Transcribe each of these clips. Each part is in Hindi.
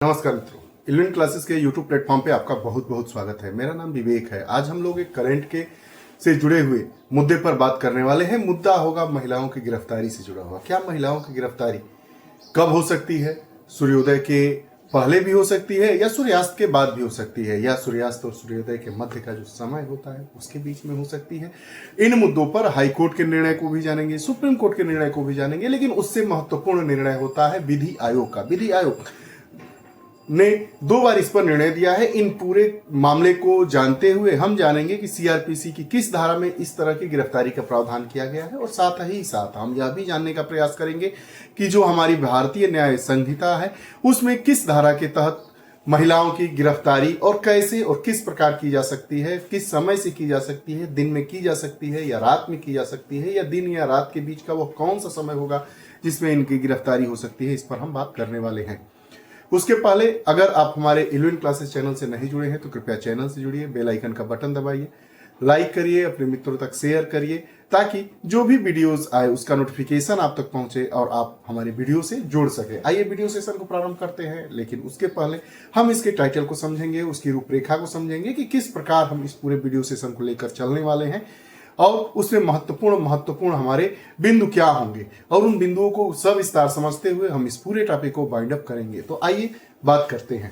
नमस्कार मित्रों, इलेवन क्लासेस के यूट्यूब प्लेटफॉर्म पे आपका बहुत बहुत स्वागत है। मेरा नाम विवेक है। आज हम लोग एक करंट के से जुड़े हुए मुद्दे पर बात करने वाले हैं। मुद्दा होगा महिलाओं की गिरफ्तारी से जुड़ा हुआ। क्या महिलाओं की गिरफ्तारी कब हो सकती है? सूर्योदय के पहले भी हो सकती है या सूर्यास्त के बाद भी हो सकती है, या सूर्यास्त और सूर्योदय के मध्य का जो समय होता है उसके बीच में हो सकती है। इन मुद्दों पर हाई कोर्ट के निर्णय को भी जानेंगे, सुप्रीम कोर्ट के निर्णय को भी जानेंगे, लेकिन उससे महत्वपूर्ण निर्णय होता है विधि आयोग का। विधि आयोग ने 2 बार इस पर निर्णय दिया है। इन पूरे मामले को जानते हुए हम जानेंगे कि सीआरपीसी की किस धारा में इस तरह की गिरफ्तारी का प्रावधान किया गया है, और साथ ही साथ हम यह भी जानने का प्रयास करेंगे कि जो हमारी भारतीय न्याय संहिता है उसमें किस धारा के तहत महिलाओं की गिरफ्तारी और कैसे और किस प्रकार की जा सकती है, किस समय से की जा सकती है, दिन में की जा सकती है या रात में की जा सकती है, या दिन या रात के बीच का वो कौन सा समय होगा जिसमें इनकी गिरफ्तारी हो सकती है। इस पर हम बात करने वाले हैं। उसके पहले अगर आप हमारे 11 क्लासेस चैनल से नहीं जुड़े हैं तो कृपया चैनल से जुड़िए, बेल आइकन का बटन दबाइए, लाइक करिए, अपने मित्रों तक शेयर करिए, ताकि जो भी वीडियोस आए उसका नोटिफिकेशन आप तक पहुंचे और आप हमारे वीडियो से जुड़ सके। आइए वीडियो सेशन को प्रारंभ करते हैं, लेकिन उसके पहले हम इसके टाइटल को समझेंगे, उसकी रूपरेखा को समझेंगे कि किस प्रकार हम इस पूरे वीडियो सेशन को लेकर चलने वाले हैं, और उसमें महत्वपूर्ण हमारे बिंदु क्या होंगे, और उन बिंदुओं को सविस्तार समझते हुए हम इस पूरे टॉपिक को बाइंड अप करेंगे। तो आइए बात करते हैं।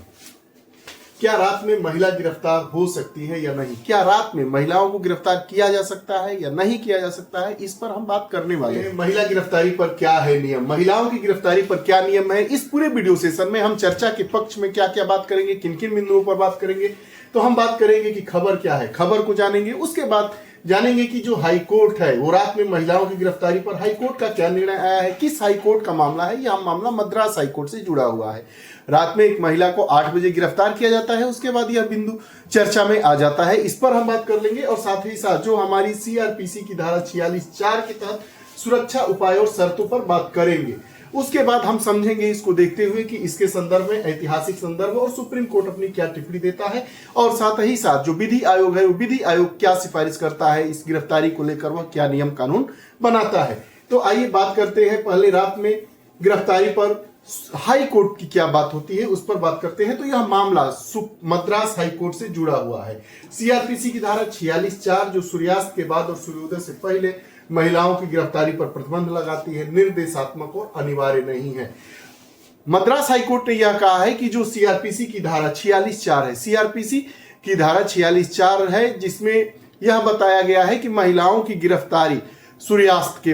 क्या रात में महिला गिरफ्तार हो सकती है या नहीं? क्या रात में महिलाओं को गिरफ्तार किया जा सकता है या नहीं किया जा सकता है? इस पर हम बात करने वाले हैं। महिला गिरफ्तारी पर क्या है नियम, महिलाओं की गिरफ्तारी पर क्या नियम है, इस पूरे वीडियो सेशन में हम चर्चा के पक्ष में क्या क्या बात करेंगे, किन किन बिंदुओं पर बात करेंगे। तो हम बात करेंगे कि खबर क्या है, खबर को जानेंगे। उसके बाद जानेंगे कि जो हाई कोर्ट है वो रात में महिलाओं की गिरफ्तारी पर हाई कोर्ट का क्या निर्णय आया है, किस हाई कोर्ट का मामला है। यह मामला मद्रास हाई कोर्ट से जुड़ा हुआ है। रात में एक महिला को 8 बजे गिरफ्तार किया जाता है, उसके बाद यह बिंदु चर्चा में आ जाता है। इस पर हम बात कर लेंगे, और साथ ही साथ जो हमारी सीआरपीसी की धारा 46(4) के तहत सुरक्षा उपाय और शर्तों पर बात करेंगे। उसके बाद हम समझेंगे इसको देखते हुए कि इसके संदर्भ में ऐतिहासिक संदर्भ और सुप्रीम कोर्ट अपनी क्या टिप्पणी देता है, और साथ ही साथ जो विधि आयोग है वो विधि आयोग क्या सिफारिश करता है इस गिरफ्तारी को लेकर, वह क्या नियम कानून बनाता है। तो आइए बात करते हैं पहले रात में गिरफ्तारी पर हाई कोर्ट की क्या बात होती है, उस पर बात करते हैं। तो यह मामला मद्रास हाई कोर्ट से जुड़ा हुआ है। सीआरपीसी की धारा 46(4) जो सूर्यास्त के बाद और सूर्योदय से पहले महिलाओं की गिरफ्तारी पर प्रतिबंध लगाती है, निर्देशात्मक और अनिवार्य नहीं है। मद्रास हाईकोर्ट ने यह कहा है कि जो सीआरपीसी की धारा 46(4) है, सीआरपीसी की धारा 46(4) है, जिसमें यह बताया गया है कि महिलाओं की गिरफ्तारी सूर्यास्त के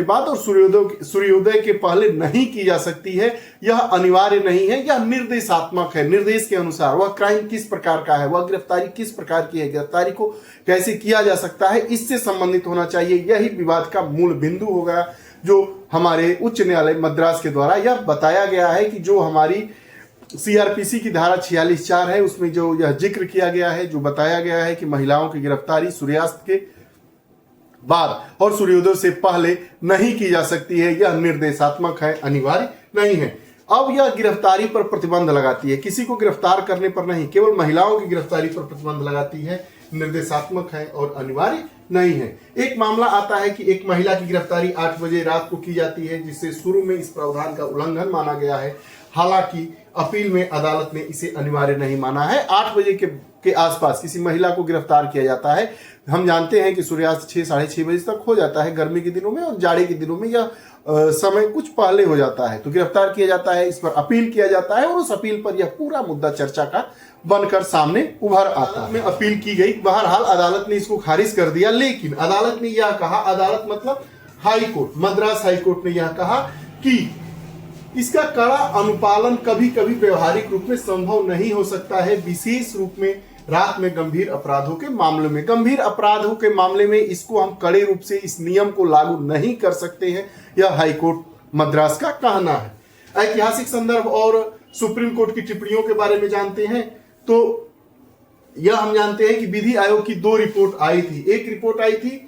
बाद और सूर्योदय के पहले नहीं की जा सकती है। यह अनिवार्य नहीं है, यह निर्देशात्मक है। निर्देश के अनुसार वह क्राइम किस प्रकार का है, वह गिरफ्तारी किस प्रकार की है, गिरफ्तारी को कैसे किया जा सकता है, इससे संबंधित होना चाहिए। यही विवाद का मूल बिंदु होगा, जो हमारे उच्च न्यायालय मद्रास के द्वारा यह बताया गया है कि जो हमारी सीआरपीसी की धारा 46(4) है उसमें जो यह जिक्र किया गया है, जो बताया गया है कि महिलाओं की गिरफ्तारी सूर्यास्त के बाद और सूर्योदय से पहले नहीं की जा सकती है, यह निर्देशात्मक है, अनिवार्य नहीं है। अब यह गिरफ्तारी पर प्रतिबंध लगाती है, किसी को गिरफ्तार करने पर नहीं, केवल महिलाओं की गिरफ्तारी पर प्रतिबंध लगाती है, निर्देशात्मक है और अनिवार्य नहीं है। एक मामला आता है कि एक महिला की गिरफ्तारी 8 बजे रात को की जाती है, जिससे शुरू में इस प्रावधान का उल्लंघन माना गया है। हालांकि अपील में अदालत ने इसे अनिवार्य नहीं माना है। 8 बजे के आसपास किसी महिला को गिरफ्तार किया जाता है। हम जानते हैं कि सूर्यास्त 6 साढ़े 6 बजे तक हो जाता है गर्मी के दिनों में, और जाड़े के दिनों में यह समय कुछ पहले हो जाता है। तो गिरफ्तार किया जाता है, इस पर अपील किया जाता है, और उस अपील पर यह पूरा मुद्दा चर्चा का बनकर सामने उभर आता है। में अपील की गई, बहरहाल अदालत ने इसको खारिज कर दिया, लेकिन अदालत ने यह कहा, अदालत मतलब high court, Madras high court ने यह कहा कि इसका कड़ा अनुपालन कभी कभी व्यवहारिक रूप में संभव नहीं हो सकता है, विशेष रूप में रात में गंभीर अपराधों के मामले में। गंभीर अपराधों के मामले में इसको हम कड़े रूप से इस नियम को लागू नहीं कर सकते हैं, यह हाईकोर्ट मद्रास का कहना है। ऐतिहासिक संदर्भ और सुप्रीम कोर्ट की टिप्पणियों के बारे में जानते हैं, तो यह हम जानते हैं कि विधि आयोग की 2 रिपोर्ट आई थी। एक रिपोर्ट आई थी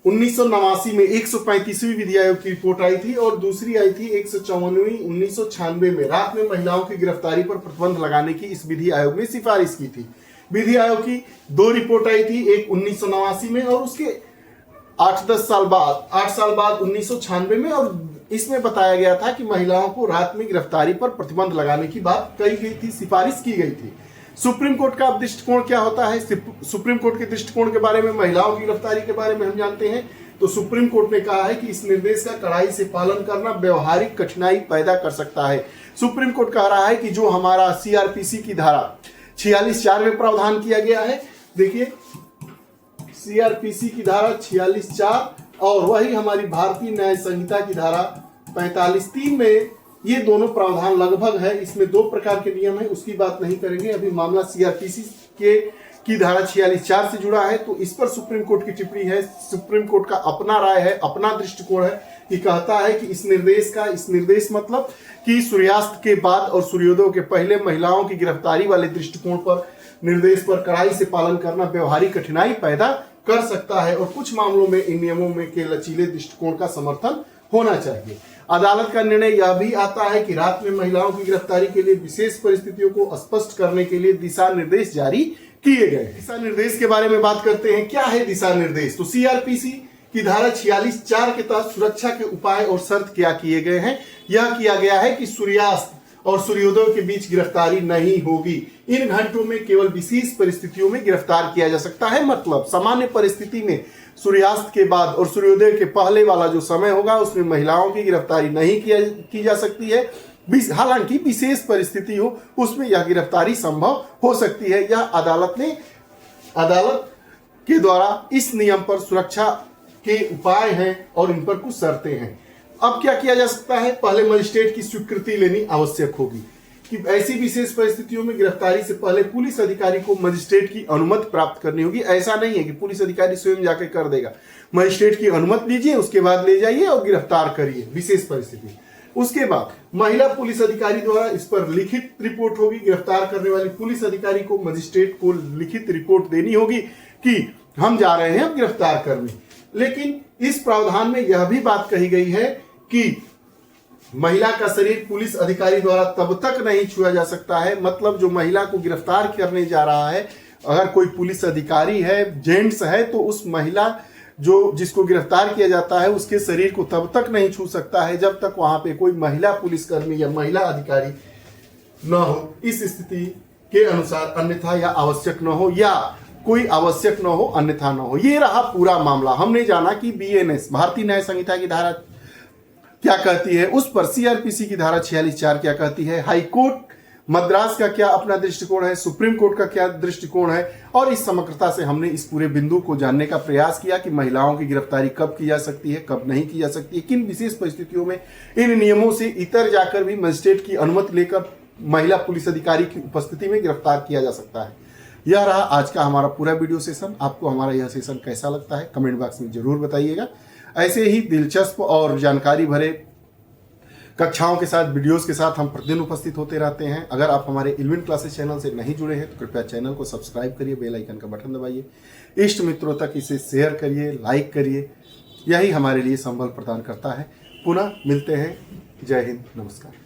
1989 में, 135वीं विधि आयोग की रिपोर्ट आई थी, और दूसरी आई थी 154वीं 1996 में। रात में महिलाओं की गिरफ्तारी पर प्रतिबंध लगाने की इस विधि आयोग ने सिफारिश की थी। विधि आयोग की 2 रिपोर्ट आई थी, एक 1989 में और उसके 8 साल बाद 1996 में, और इसमें बताया गया था कि महिलाओं को रात में गिरफ्तारी पर प्रतिबंध लगाने की बात कही गई थी, सिफारिश की गई थी। सुप्रीम कोर्ट का दृष्टिकोण क्या होता है? सुप्रीम कोर्ट के दृष्टिकोण के बारे में, महिलाओं की गिरफ्तारी के बारे में हम जानते हैं। तो सुप्रीम कोर्ट ने कहा है कि इस निर्देश का कड़ाई से पालन करना व्यवहारिक कठिनाई पैदा कर सकता है। सुप्रीम कोर्ट कह रहा है कि जो हमारा सीआरपीसी की धारा 46(4) में प्रावधान किया गया है, देखिए सीआरपीसी की धारा 46(4) और वही हमारी भारतीय न्याय संहिता की धारा 45(3) में ये दोनों प्रावधान लगभग है। इसमें 2 प्रकार के नियम है, उसकी बात नहीं करेंगे। अभी मामला सीआरपीसी की धारा 46(4) से जुड़ा है, तो इस पर सुप्रीम कोर्ट की टिप्पणी है। सुप्रीम कोर्ट का अपना राय है, अपना दृष्टिकोण है कि कहता है कि इस निर्देश मतलब कि सूर्यास्त के बाद और सूर्योदय के पहले महिलाओं की गिरफ्तारी वाले दृष्टिकोण पर, निर्देश पर कड़ाई से पालन करना व्यवहारिक कठिनाई पैदा कर सकता है और कुछ मामलों में इन नियमों में के लचीले दृष्टिकोण का समर्थन होना चाहिए। अदालत का निर्णय यह भी आता है कि रात में महिलाओं की गिरफ्तारी के लिए विशेष परिस्थितियों को स्पष्ट करने के लिए दिशा निर्देश जारी किए गए। दिशा निर्देश के बारे में बात करते हैं। क्या है दिशा निर्देश? तो सीआरपीसी की धारा 46(4) के तहत सुरक्षा के उपाय और शर्त क्या किए गए हैं? यह किया गया है कि सूर्यास्त और सूर्योदय के बीच गिरफ्तारी नहीं होगी। इन घंटों में केवल विशेष परिस्थितियों में गिरफ्तार किया जा सकता है। मतलब सामान्य परिस्थिति में सूर्यास्त के बाद और सूर्योदय के पहले वाला जो समय होगा उसमें महिलाओं की गिरफ्तारी नहीं की जा सकती है। हालांकि विशेष परिस्थिति हो उसमें यह गिरफ्तारी संभव हो सकती है। यह अदालत के द्वारा इस नियम पर सुरक्षा के उपाय हैं और इन पर कुछ शर्तें हैं। अब क्या किया जा सकता है? पहले मजिस्ट्रेट की स्वीकृति लेनी आवश्यक होगी कि ऐसी विशेष परिस्थितियों में गिरफ्तारी से पहले पुलिस अधिकारी को मजिस्ट्रेट की अनुमति प्राप्त करनी होगी। ऐसा नहीं है कि पुलिस अधिकारी स्वयं जाके कर देगा। मजिस्ट्रेट की अनुमति लीजिए, उसके बाद ले जाइए और गिरफ्तार करिए विशेष परिस्थिति। उसके बाद महिला पुलिस अधिकारी द्वारा इस पर लिखित रिपोर्ट होगी। गिरफ्तार करने वाली पुलिस अधिकारी को मजिस्ट्रेट को लिखित रिपोर्ट देनी होगी कि हम जा रहे हैं अब गिरफ्तार करने। लेकिन इस प्रावधान में यह भी बात कही गई है कि महिला का शरीर पुलिस अधिकारी द्वारा तब तक नहीं छुआ जा सकता है। मतलब जो महिला को गिरफ्तार करने जा रहा है, अगर कोई पुलिस अधिकारी है, जेंट्स है, तो उस महिला जिसको गिरफ्तार किया जाता है उसके शरीर को तब तक नहीं छू सकता है जब तक वहां पे कोई महिला पुलिसकर्मी या महिला अधिकारी न हो। इस स्थिति के अनुसार अन्यथा या आवश्यक न हो या कोई आवश्यक न हो अन्यथा न हो। ये रहा पूरा मामला। हमने जाना कि बीएनएस भारतीय न्याय संहिता की धारा क्या कहती है, उस पर सीआरपीसी की धारा 46(4) क्या कहती है, हाई कोर्ट मद्रास का क्या अपना दृष्टिकोण है, सुप्रीम कोर्ट का क्या दृष्टिकोण है, और इस समग्रता से हमने इस पूरे बिंदु को जानने का प्रयास किया कि महिलाओं की गिरफ्तारी कब की जा सकती है, कब नहीं की जा सकती है, किन विशेष परिस्थितियों में इन नियमों से इतर जाकर भी मजिस्ट्रेट की अनुमति लेकर महिला पुलिस अधिकारी की उपस्थिति में गिरफ्तार किया जा सकता है। यह रहा आज का हमारा पूरा वीडियो सेशन। आपको हमारा यह सेशन कैसा लगता है कमेंट बॉक्स में जरूर बताइएगा। ऐसे ही दिलचस्प और जानकारी भरे कक्षाओं के साथ, वीडियोस के साथ हम प्रतिदिन उपस्थित होते रहते हैं। अगर आप हमारे इल्विन क्लासेस चैनल से नहीं जुड़े हैं तो कृपया चैनल को सब्सक्राइब करिए, बेल आइकन का बटन दबाइए, इष्ट मित्रों तक इसे शेयर करिए, लाइक करिए। यही हमारे लिए संबल प्रदान करता है। पुनः मिलते हैं। जय हिंद, नमस्कार।